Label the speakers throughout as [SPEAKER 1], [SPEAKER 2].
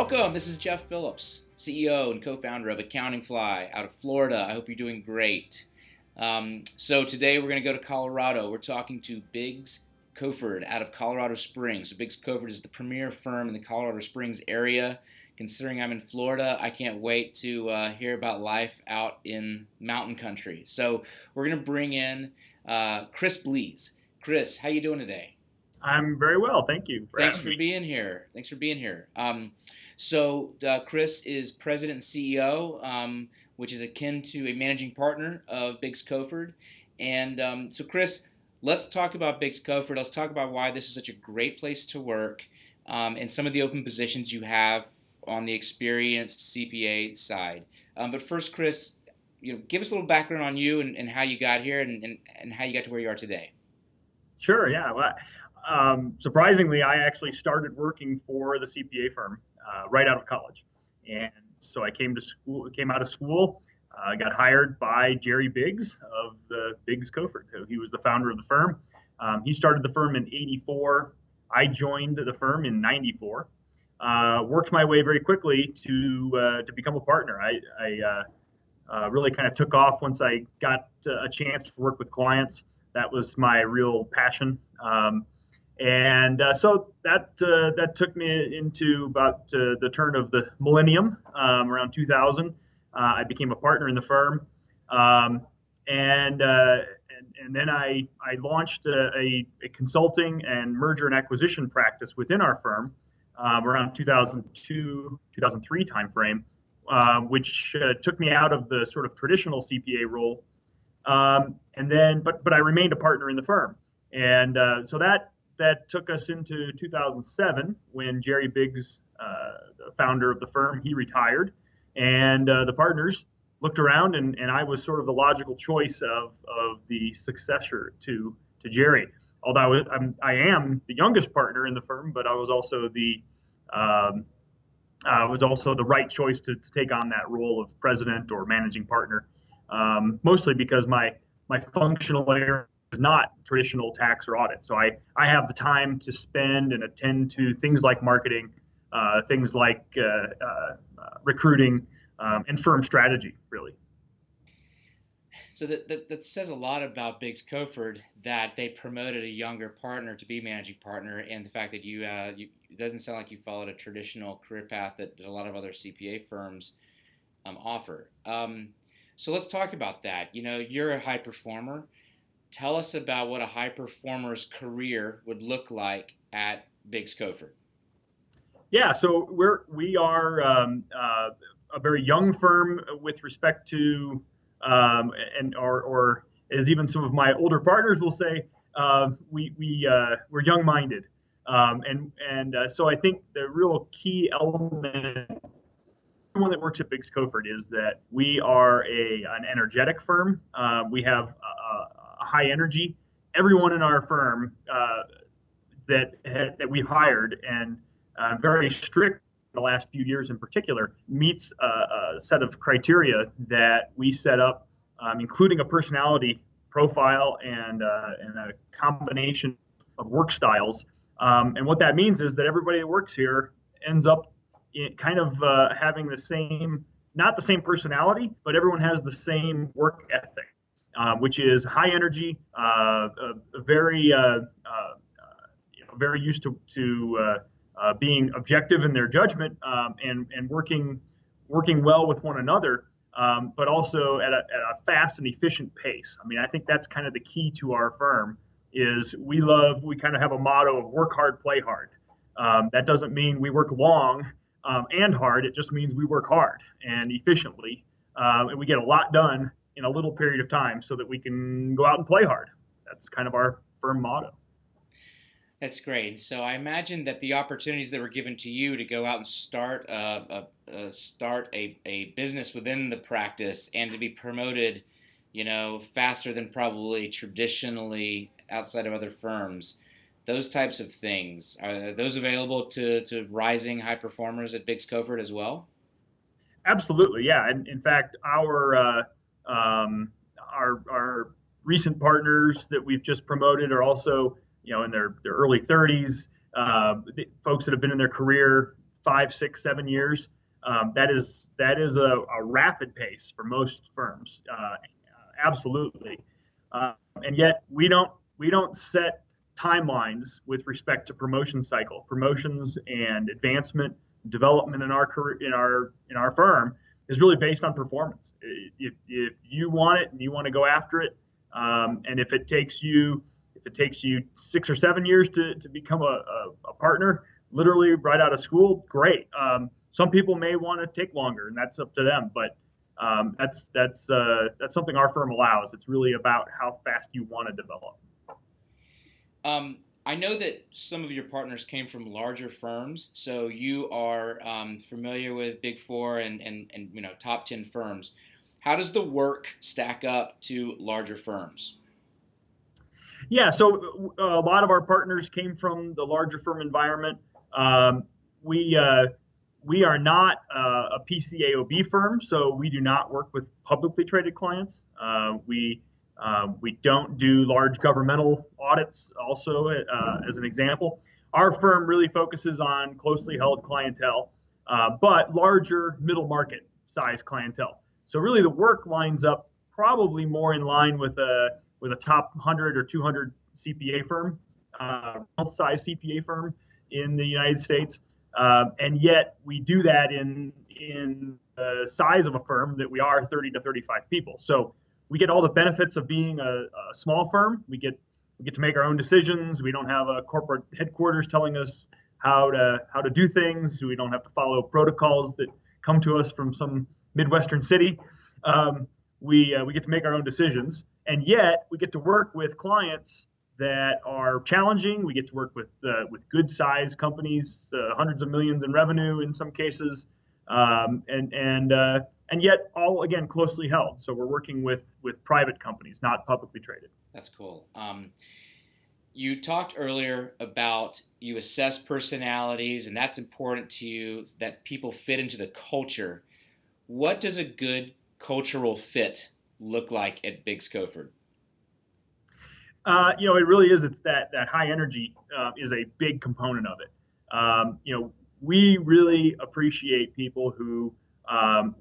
[SPEAKER 1] Welcome. This is Jeff Phillips, CEO and co-founder of Accounting Fly out of Florida. I hope you're doing great. So today we're going to go to Colorado. We're talking to BiggsKofford out of Colorado Springs. So BiggsKofford is the premier firm in the Colorado Springs area. Considering I'm in Florida, I can't wait to hear about life out in mountain country. So we're going to bring in Chris Blees. Chris, how you doing today?
[SPEAKER 2] I'm very well, thank you for
[SPEAKER 1] Thanks
[SPEAKER 2] having
[SPEAKER 1] for
[SPEAKER 2] me.
[SPEAKER 1] being here. Chris is president and CEO, which is akin to a managing partner of BiggsKofford. And Chris, let's talk about BiggsKofford. Let's talk about why this is such a great place to work, and some of the open positions you have on the experienced CPA side. But first, Chris, give us a little background on you and how you got here and how you got to where you are today.
[SPEAKER 2] Sure, yeah. Well, surprisingly, I actually started working for the CPA firm right out of college, and so I came out of school, got hired by Jerry Biggs of the BiggsKofford. He was the founder of the firm. He started the firm in '84. I joined the firm in '94. Worked my way very quickly to become a partner. I really kind of took off once I got a chance to work with clients. That was my real passion. So that took me into about the turn of the millennium, around 2000. I became a partner in the firm, um, and, uh, and then I launched a consulting and merger and acquisition practice within our firm around 2002 2003 timeframe, which took me out of the sort of traditional CPA role. But I remained a partner in the firm, and so that took us into 2007 when Jerry Biggs, the founder of the firm, he retired, and the partners looked around, and I was sort of the logical choice of the successor to Jerry. Although I am the youngest partner in the firm, but um, I was also the right choice to take on that role of president or managing partner, mostly because my functional area is not traditional tax or audit. So I have the time to spend and attend to things like marketing, things like recruiting, and firm strategy, really.
[SPEAKER 1] So that says a lot about BiggsKofford that they promoted a younger partner to be managing partner, and the fact that you it doesn't sound like you followed a traditional career path that a lot of other CPA firms offer. So let's talk about that. You're a high performer. Tell us about what a high performer's career would look like at BiggsKofford.
[SPEAKER 2] Yeah, so we are a very young firm with respect to, and or as even some of my older partners will say, we're young-minded, so I think the real key element, everyone that works at BiggsKofford, is that we are an energetic firm. We have a high energy. Everyone in our firm that we've hired, and very strict in the last few years in particular, meets a set of criteria that we set up, including a personality profile and a combination of work styles. And what that means is that everybody that works here ends up kind of having the same, not the same personality, but everyone has the same work ethic, which is high energy, very very used to being objective in their judgment, and working well with one another, but also at a fast and efficient pace. I mean, I think that's kind of the key to our firm. Is we kind of have a motto of work hard, play hard. That doesn't mean we work long and hard. It just means we work hard and efficiently, and we get a lot done in a little period of time so that we can go out and play hard. That's kind of our firm motto.
[SPEAKER 1] That's great. So I imagine that the opportunities that were given to you to go out and start a business within the practice and to be promoted, faster than probably traditionally outside of other firms, those types of things, are those available to rising high performers at BiggsKofford as well?
[SPEAKER 2] Absolutely, yeah. And in fact, our recent partners that we've just promoted are also, in their early 30s. Folks that have been in their career 5, 6, 7 years. That is a rapid pace for most firms, absolutely. And yet we don't set timelines with respect to promotion cycle, promotions and advancement, development in our career, in our firm is really based on performance. If you want it and you want to go after it, and if it takes you 6 or 7 years to become a partner, literally right out of school, great. Some people may want to take longer, and that's up to them. But that's something our firm allows. It's really about how fast you want to develop.
[SPEAKER 1] I know that some of your partners came from larger firms, so you are familiar with Big Four and top 10 firms. How does the work stack up to larger firms?
[SPEAKER 2] Yeah, so a lot of our partners came from the larger firm environment. Um, we uh, we are not a PCAOB firm, so we do not work with publicly traded clients. We don't do large governmental audits. Also, as an example, our firm really focuses on closely held clientele, but larger middle market size clientele. So really, the work lines up probably more in line with a top 100 or 200 CPA firm, size CPA firm in the United States. And yet we do that in the size of a firm that we are 30 to 35 people. So we get all the benefits of being a small firm. We get to make our own decisions. We don't have a corporate headquarters telling us how to do things. We don't have to follow protocols that come to us from some Midwestern city. We get to make our own decisions, and yet we get to work with clients that are challenging. We get to work with good sized companies, hundreds of millions in revenue in some cases, and yet all again closely held. So we're working with private companies, not publicly traded.
[SPEAKER 1] That's cool. You talked earlier about you assess personalities, and that's important to you that people fit into the culture. What does a good cultural fit look like at BiggsKofford?
[SPEAKER 2] It really is. It's that high energy is a big component of it. We really appreciate people who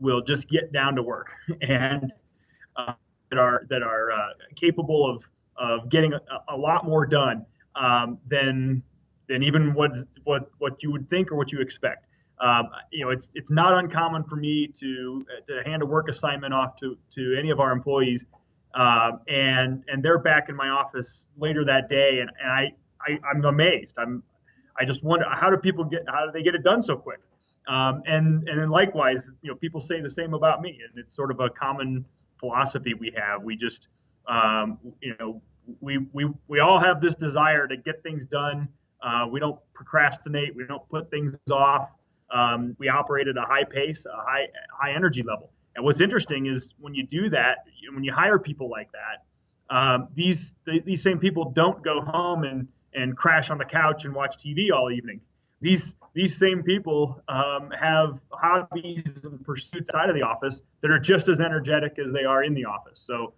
[SPEAKER 2] will just get down to work and that are capable of getting a lot more done than even what you would think or what you expect. It's not uncommon for me to hand a work assignment off to any of our employees, and they're back in my office later that day, and I'm amazed. I just wonder how do they get it done so quick? And then likewise, people say the same about me, and it's sort of a common philosophy we have. We just we all have this desire to get things done. We don't procrastinate. We don't put things off. We operate at a high pace, a high energy level. And what's interesting is when you do that, when you hire people like that, these same people don't go home and crash on the couch and watch TV all evening. These same people have hobbies and pursuits outside of the office that are just as energetic as they are in the office. So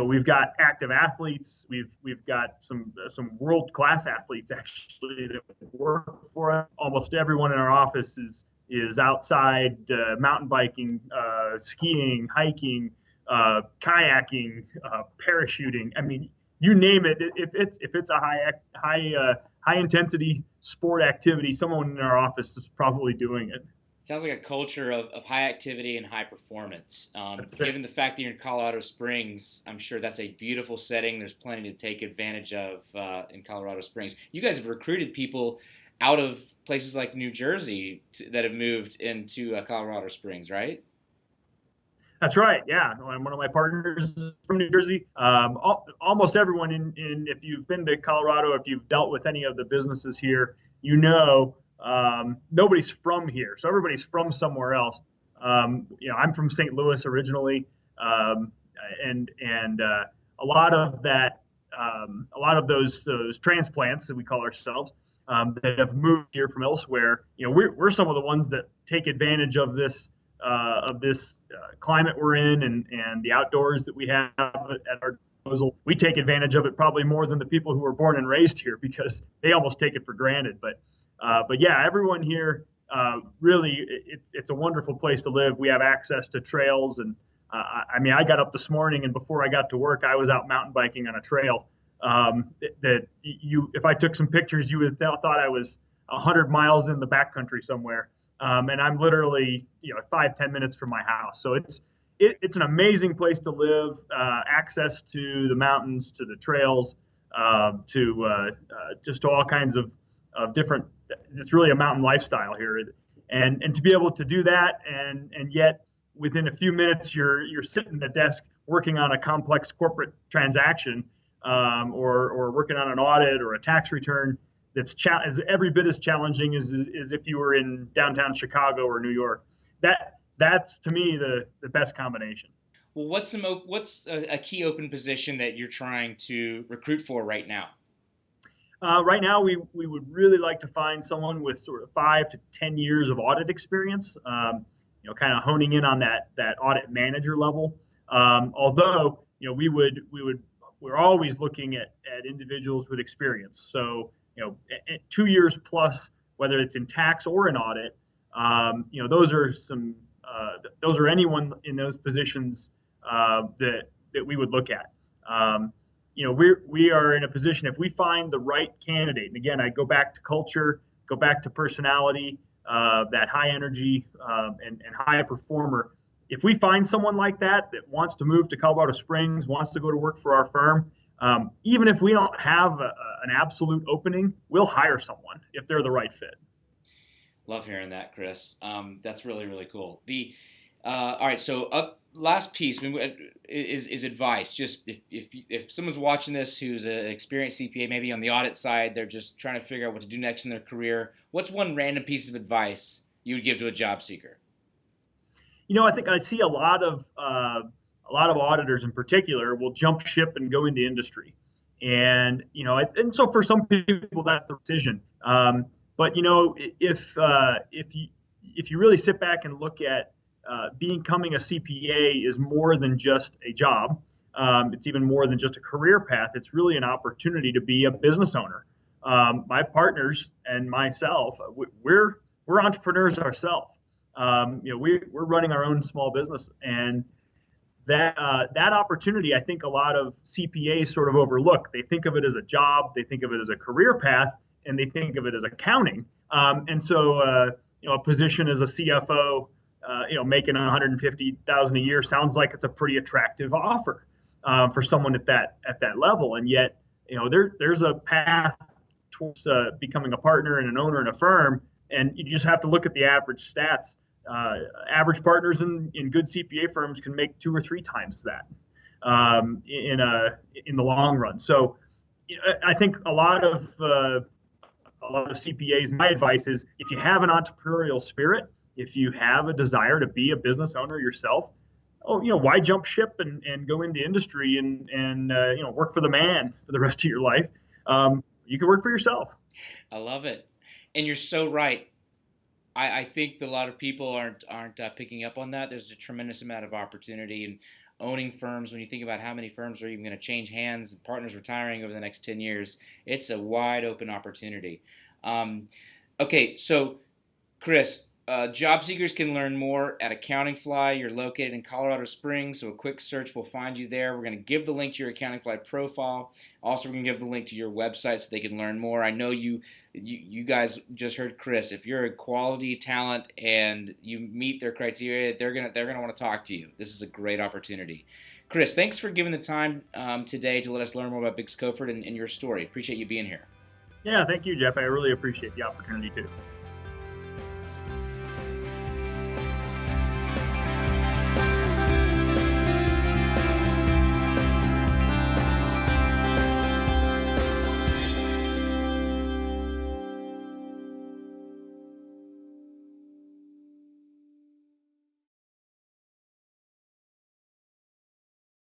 [SPEAKER 2] we've got active athletes. We've got some world class athletes actually that work for us. Almost everyone in our office is outside mountain biking, skiing, hiking, kayaking, parachuting. I mean, you name it. If it's a high intensity sport activity, someone in our office is probably doing it.
[SPEAKER 1] Sounds like a culture of high activity and high performance. Given the fact that you're in Colorado Springs, I'm sure that's a beautiful setting. There's plenty to take advantage of in Colorado Springs. You guys have recruited people out of places like New Jersey that have moved into Colorado Springs, right?
[SPEAKER 2] That's right. Yeah, one of my partners is from New Jersey. Almost everyone if you've been to Colorado, if you've dealt with any of the businesses here, nobody's from here, so everybody's from somewhere else. I'm from St. Louis originally, and a lot of that, a lot of those transplants that we call ourselves that have moved here from elsewhere. We're some of the ones that take advantage of this climate we're in and the outdoors that we have at our disposal. We take advantage of it probably more than the people who were born and raised here because they almost take it for granted. But yeah, everyone here really, it's a wonderful place to live. We have access to trails, and I mean, I got up this morning, and before I got to work, I was out mountain biking on a trail. That you, if I took some pictures, you would have thought I was 100 miles in the backcountry somewhere. And I'm literally, 5-10 minutes from my house. So it's an amazing place to live. Access to the mountains, to the trails, to just all kinds of different. It's really a mountain lifestyle here, and to be able to do that, and yet within a few minutes you're sitting at a desk working on a complex corporate transaction, or working on an audit or a tax return that's is every bit as challenging as if you were in downtown Chicago or New York. That's to me the best combination.
[SPEAKER 1] Well, what's a key open position that you're trying to recruit for right now?
[SPEAKER 2] Right now, we would really like to find someone with sort of 5 to 10 years of audit experience. Kind of honing in on that audit manager level. Although we're always looking at individuals with experience. So 2 years plus, whether it's in tax or in audit, those are those are anyone in those positions that we would look at. We are in a position, if we find the right candidate, and again, I go back to culture, go back to personality, that high energy, and high performer. If we find someone like that wants to move to Colorado Springs, wants to go to work for our firm, even if we don't have an absolute opening, we'll hire someone if they're the right fit.
[SPEAKER 1] Love hearing that, Chris. That's really, really cool. All right, so last piece, I mean, is advice. Just if someone's watching this who's an experienced CPA, maybe on the audit side, they're just trying to figure out what to do next in their career, what's one random piece of advice you would give to a job seeker?
[SPEAKER 2] I think I see a lot of auditors in particular will jump ship and go into industry, and and so for some people that's the decision. But if you really sit back and look at becoming a CPA is more than just a job. It's even more than just a career path. It's really an opportunity to be a business owner. My partners and myself, we're entrepreneurs ourselves. We're running our own small business, and that opportunity, I think a lot of CPAs sort of overlook. They think of it as a job, they think of it as a career path, and they think of it as accounting. And so, a position as a CFO, making $150,000 a year sounds like it's a pretty attractive offer for someone at that level. And yet, there's a path towards becoming a partner and an owner in a firm, and you just have to look at the average stats. Average partners in good CPA firms can make 2 or 3 times that in the long run. So, I think a lot of CPAs, my advice is, if you have an entrepreneurial spirit, if you have a desire to be a business owner yourself, why jump ship and go into industry and work for the man for the rest of your life? You can work for yourself.
[SPEAKER 1] I love it, and you're so right. I think that a lot of people aren't picking up on that. There's a tremendous amount of opportunity in owning firms. When you think about how many firms are even going to change hands and partners retiring over the next 10 years, it's a wide open opportunity. Okay, so Chris, job seekers can learn more at Accounting Fly. You're located in Colorado Springs, so a quick search will find you there. We're going to give the link to your Accounting Fly profile. Also, we're going to give the link to your website so they can learn more. I know you guys just heard Chris. If you're a quality talent and you meet their criteria, they're gonna want to talk to you. This is a great opportunity. Chris, thanks for giving the time today to let us learn more about BiggsKofford and your story. Appreciate you being here.
[SPEAKER 2] Yeah, thank you, Jeff. I really appreciate the opportunity too.